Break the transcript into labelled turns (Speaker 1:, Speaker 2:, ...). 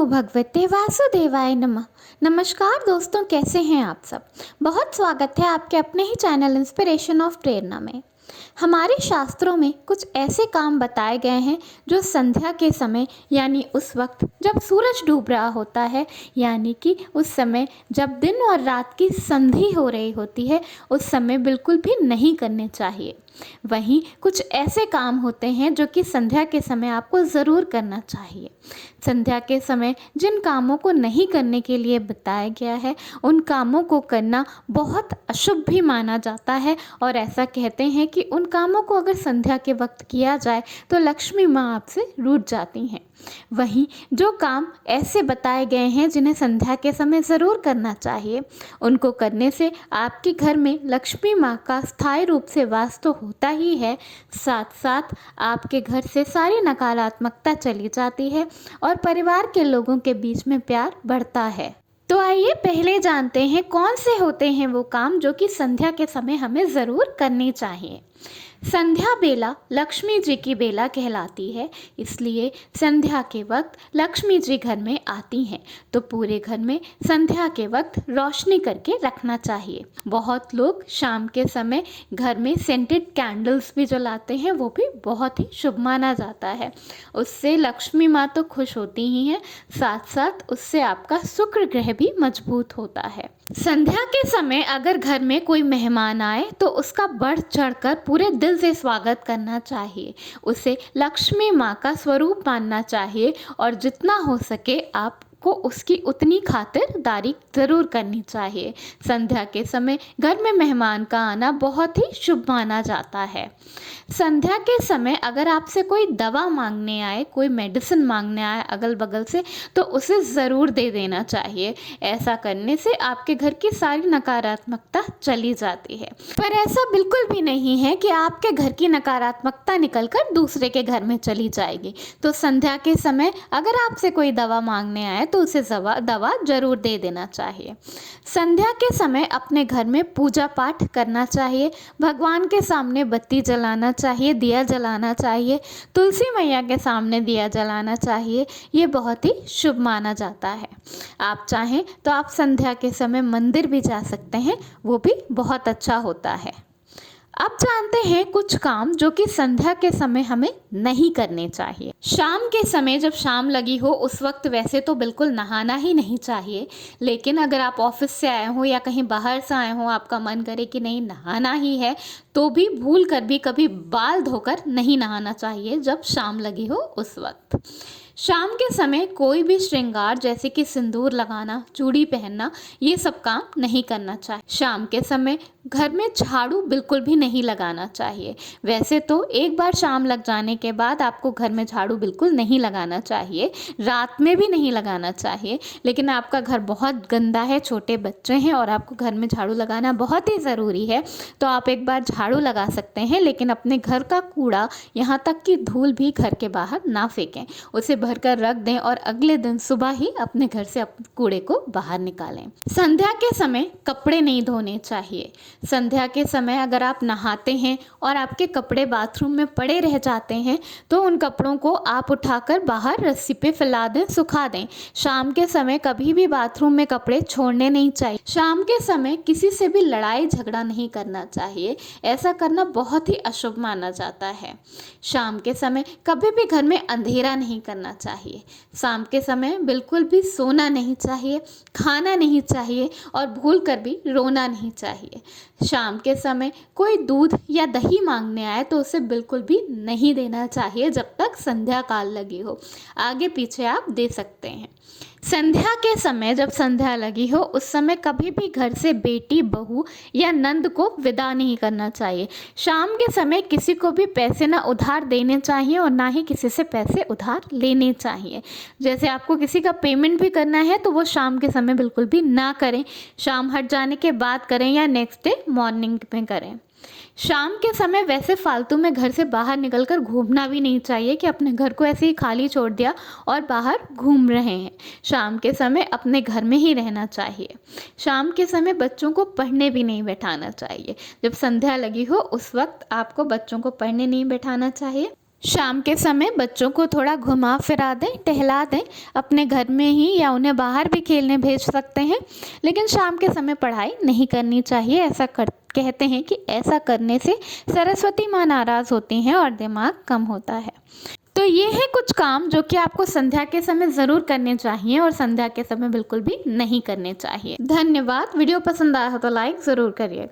Speaker 1: नमो भगवते वासुदेवाय नमः। नमस्कार दोस्तों, कैसे हैं आप सब। बहुत स्वागत है आपके अपने ही चैनल इंस्पिरेशन ऑफ प्रेरणा में। हमारे शास्त्रों में कुछ ऐसे काम बताए गए हैं जो संध्या के समय यानी उस वक्त जब सूरज डूब रहा होता है, यानी कि उस समय जब दिन और रात की संधि हो रही होती है, उस समय बिल्कुल भी नहीं करने चाहिए। वहीं कुछ ऐसे काम होते हैं जो कि संध्या के समय आपको ज़रूर करना चाहिए। संध्या के समय जिन कामों को नहीं करने के लिए बताया गया है, उन कामों को करना बहुत अशुभ भी माना जाता है और ऐसा कहते हैं कि उन कामों को अगर संध्या के वक्त किया जाए तो लक्ष्मी माँ आपसे रूठ जाती हैं। वहीं जो काम ऐसे बताए गए हैं जिन्हें संध्या के समय ज़रूर करना चाहिए, उनको करने से आपके घर में लक्ष्मी माँ का स्थायी रूप से वास तो होता ही है, साथ साथ आपके घर से सारी नकारात्मकता चली जाती है और परिवार के लोगों के बीच में प्यार बढ़ता है। तो आइए पहले जानते हैं कौन से होते हैं वो काम जो कि संध्या के समय हमें ज़रूर करने चाहिए। संध्या बेला लक्ष्मी जी की बेला कहलाती है, इसलिए संध्या के वक्त लक्ष्मी जी घर में आती हैं, तो पूरे घर में संध्या के वक्त रोशनी करके रखना चाहिए। बहुत लोग शाम के समय घर में सेंटेड कैंडल्स भी जलाते हैं, वो भी बहुत ही शुभ माना जाता है। उससे लक्ष्मी माँ तो खुश होती ही हैं, साथ साथ उससे आपका शुक्र ग्रह भी मजबूत होता है। संध्या के समय अगर घर में कोई मेहमान आए तो उसका बढ़ चढ़कर पूरे दिल से स्वागत करना चाहिए। उसे लक्ष्मी माँ का स्वरूप मानना चाहिए और जितना हो सके आपको उसकी उतनी खातिरदारी ज़रूर करनी चाहिए। संध्या के समय घर में मेहमान का आना बहुत ही शुभ माना जाता है। संध्या के समय अगर आपसे कोई दवा मांगने आए, कोई मेडिसिन मांगने आए अगल बगल से, तो उसे ज़रूर दे देना चाहिए। ऐसा करने से आपके घर की सारी नकारात्मकता चली जाती है। पर ऐसा बिल्कुल भी नहीं है कि आपके घर की नकारात्मकता निकलकर दूसरे के घर में चली जाएगी। तो संध्या के समय अगर आपसे कोई दवा मांगने आए तो उसे दवा ज़रूर दे देना चाहिए। संध्या के समय अपने घर में पूजा पाठ करना चाहिए, भगवान के सामने बत्ती जलाना चाहिए, दिया जलाना चाहिए, तुलसी मैया के सामने दिया जलाना चाहिए। ये बहुत ही शुभ माना जाता है। आप चाहें तो आप संध्या के समय मंदिर भी जा सकते हैं, वो भी बहुत अच्छा होता है। अब जानते हैं कुछ काम जो कि संध्या के समय हमें नहीं करने चाहिए। शाम के समय जब शाम लगी हो उस वक्त वैसे तो बिल्कुल नहाना ही नहीं चाहिए, लेकिन अगर आप ऑफिस से आए हो या कहीं बाहर से आए हो, आपका मन करे कि नहीं नहाना ही है, तो भी भूल कर भी कभी बाल धोकर नहीं नहाना चाहिए जब शाम लगी हो उस वक्त। शाम के समय कोई भी श्रृंगार जैसे कि सिंदूर लगाना, चूड़ी पहनना, ये सब काम नहीं करना चाहिए। शाम के समय घर में झाड़ू बिल्कुल भी नहीं लगाना चाहिए। वैसे तो एक बार शाम लग जाने के बाद आपको घर में झाड़ू बिल्कुल नहीं लगाना चाहिए, रात में भी नहीं लगाना चाहिए, लेकिन आपका घर बहुत गंदा है, छोटे बच्चे हैं और आपको घर में झाड़ू लगाना बहुत ही ज़रूरी है, तो आप एक बार झाड़ू लगा सकते हैं, लेकिन अपने घर का कूड़ा, यहाँ तक कि धूल भी घर के बाहर ना फेंकें, उसे भर कर रख दें और अगले दिन सुबह ही अपने घर से कूड़े को बाहर निकालें। संध्या के समय कपड़े नहीं धोने चाहिए। संध्या के समय अगर आप नहाते हैं और आपके कपड़े बाथरूम में पड़े रह जाते हैं तो उन कपड़ों को आप उठाकर बाहर रस्सी पे फैला दें, सुखा दें। शाम के समय कभी भी बाथरूम में कपड़े छोड़ने नहीं चाहिए। शाम के समय किसी से भी लड़ाई झगड़ा नहीं करना चाहिए, ऐसा करना बहुत ही अशुभ माना जाता है। शाम के समय कभी भी घर में अंधेरा नहीं करना चाहिए। शाम के समय बिल्कुल भी सोना नहीं चाहिए, खाना नहीं चाहिए और भूल कर भी रोना नहीं चाहिए। शाम के समय कोई दूध या दही मांगने आए तो उसे बिल्कुल भी नहीं देना चाहिए जब तक संध्या काल लगी हो। आगे पीछे आप दे सकते हैं। संध्या के समय जब संध्या लगी हो उस समय कभी भी घर से बेटी, बहू या नंद को विदा नहीं करना चाहिए। शाम के समय किसी को भी पैसे ना उधार देने चाहिए और ना ही किसी से पैसे उधार लेने चाहिए। जैसे आपको किसी का पेमेंट भी करना है तो वो शाम के समय बिल्कुल भी ना करें, शाम हट जाने के बाद करें या नेक्स्ट डे मॉर्निंग में करें। शाम के समय वैसे फालतू में घर से बाहर निकलकर घूमना भी नहीं चाहिए कि अपने घर को ऐसे ही खाली छोड़ दिया और बाहर घूम रहे हैं। शाम के समय अपने घर में ही रहना चाहिए। शाम के समय बच्चों को पढ़ने भी नहीं बैठाना चाहिए। जब संध्या लगी हो उस वक्त आपको बच्चों को पढ़ने नहीं बैठाना चाहिए। शाम के समय बच्चों को थोड़ा घुमा फिरा दें, टहला दें अपने घर में ही, या उन्हें बाहर भी खेलने भेज सकते हैं। लेकिन शाम के समय पढ़ाई नहीं करनी चाहिए। कहते हैं कि ऐसा करने से सरस्वती माँ नाराज़ होती हैं और दिमाग कम होता है। तो ये है कुछ काम जो कि आपको संध्या के समय ज़रूर करने चाहिए और संध्या के समय बिल्कुल भी नहीं करने चाहिए। धन्यवाद। वीडियो पसंद आया हो तो लाइक ज़रूर करिएगा।